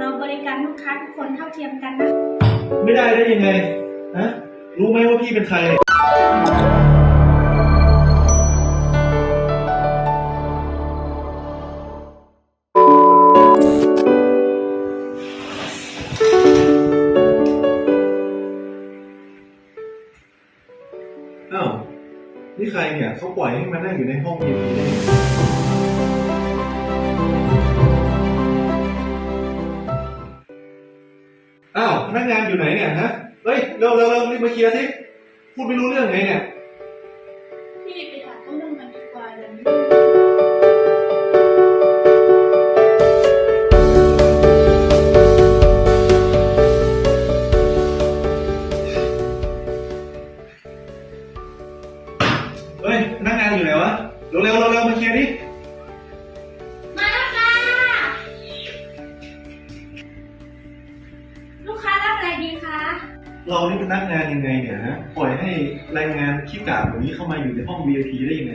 เราบริการลูกค้าทุกคนเท่าเทียมกันนะไม่ได้ได้ยังไงฮะรู้ไหมว่าพี่เป็นใครอ้าวนี่ใครเนี่ยเขาปล่อยให้มานั่งอยู่ในห้องเย็นได้ยังไงอ้าวพนักงานอยู่ไหนเนี่ยฮะเฮ้ยเร็วรีบมาเคลียร์สิพูดไม่รู้เรื่องไงเนี่ยพี่ไปถามเขาเรื่องมันดีกว่าเดี๋ยวนี้เฮ้ยพนักงานอยู่ไหนวะเร็วมาเคลียร์ดิมาแล้วค่ะลูกค้ารับอะไรดีคะเรานี่เป็นพนักงานยังไงเนี่ยฮะปล่อยให้แรงงานขี้กากแบบนี้เข้ามาอยู่ในห้อง VIP ได้ยังไง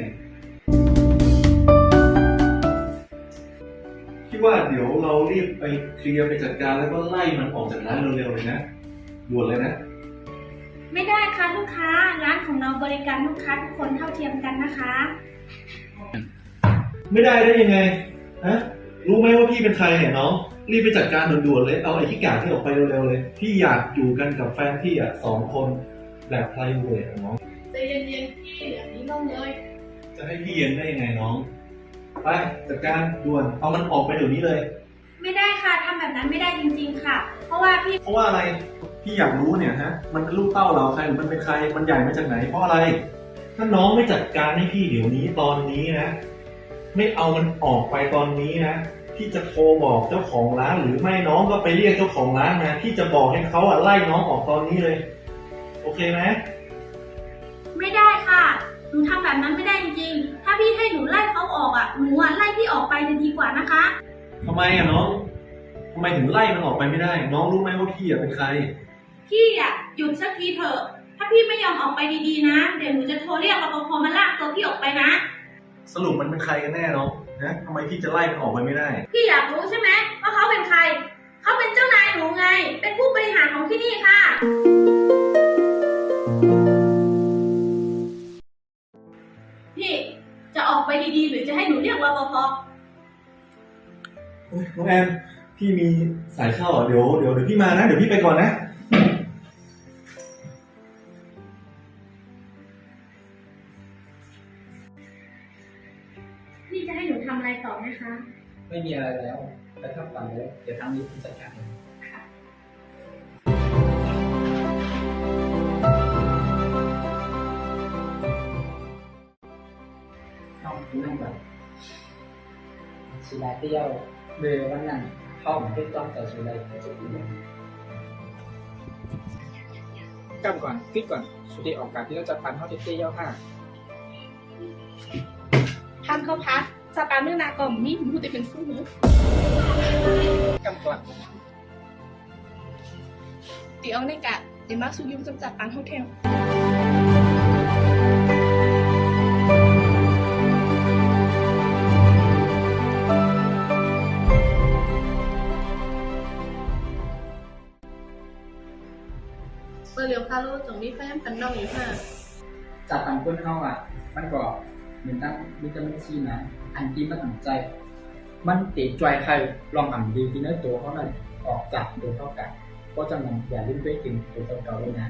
คิดว่าเดี๋ยวเรารีบไปเคลียร์ไปจัดการแล้วก็ไล่มันออกจากร้านเร็วๆเลยนะด่วนเลยนะไม่ได้ค่ะลูกค้าร้านของเราบริการลูกค้าทุกคนเท่าเทียมกันนะคะไม่ได้ได้ยังไงฮะรู้ไหมว่าพี่เป็นใครเนี่ยน้องรีบไปจัดการด่วนๆเลยเอาไอ้ขี้กากที่ออกไปเร็วๆเลยพี่อยากอยู่กันกับแฟนพี่2 คนแบบไพรเวทน้องใจเย็นๆพี่อย่างนี้ต้องเลยจะให้พี่เย็นได้ยังไงน้องไปจัดการด่วนเอามันออกไปเดี๋ยวนี้เลยไม่ได้ค่ะทำแบบนั้นไม่ได้จริงๆค่ะเพราะว่าอะไรพี่อยากรู้เนี่ยฮะมันเป็นลูกเต้าเราใครหรือมันเป็นใครมันใหญ่มาจากไหนเพราะอะไรถ้าน้องไม่จัดการให้พี่เดี๋ยวนี้ตอนนี้นะไม่เอามันออกไปตอนนี้นะพี่จะโทรบอกเจ้าของร้านหรือไม่น้องก็ไปเรียกเจ้าของร้านนะพี่จะบอกให้เขาไล่น้องออกตอนนี้เลยโอเคไหมไม่ได้ค่ะหนูทำแบบนั้นไม่ได้จริงๆถ้าพี่ให้หนูไล่เขาออกหนูไล่พี่ออกไปจะดีกว่านะคะทำไมน้องทำไมถึงไล่มันออกไปไม่ได้น้องรู้ไหมว่าพี่เป็นใครพี่หยุดสักทีเถอะถ้าพี่ไม่ยอมออกไปดีๆนะเดี๋ยวหนูจะโทรเรียกรปภมาลากตัวพี่ออกไปนะสรุปมันเป็นใครกันแน่น้องนะทำไมพี่จะไล่มันออกไปไม่ได้พี่อยากรู้ใช่ไหมว่าเขาเป็นใครเขาเป็นเจ้านายหนูไงเป็นผู้บริหารของที่นี่ค่ะพี่จะออกไปดีๆหรือจะให้หนูเรียกรปภน้องแอนพี่มีสายเข้าเดี๋ยวพี่มานะเดี๋ยวพี่ไปก่อนนะพี่จะให้หนูทำอะไรต่อไหมคะไม่มีอะไรแล้วแต่ถ้าปั่นแล้วเดี๋ยวทางนี้ผมจัดการเองค่ะเข้าที่นั่งก่อนสุดาเที่ยวเบอร์วันนั้นเข้าไปจ้องแต่สุดาจะดีเลยกำก่อนคลิกก่อนสุดาออกการที่เราจะปั่นเข้าเที่ยวค่ะทานข้าวพัดสปาเนื้อนากล่อมนี่ผมพูดแต่เป็นฟู้กำก่อนตีเอาในกะเดี๋ยวมาสุยุมจำจัดปันโฮเทลเมื่อเร็วคาโลจงมีแฟนปันน้องอยู่ค่ะจัดปั่นคนเข้ามันก็เหมือนตั้งวิตามินซีนะอันที่มันตั้งใจมันติดใจใครลองอ่านดีที่เนื้อตัวเขาหน่อยออกจากตัวเท่ากันก็จะมันอย่าลืมไปถึงตัวเก่าๆเลยนะ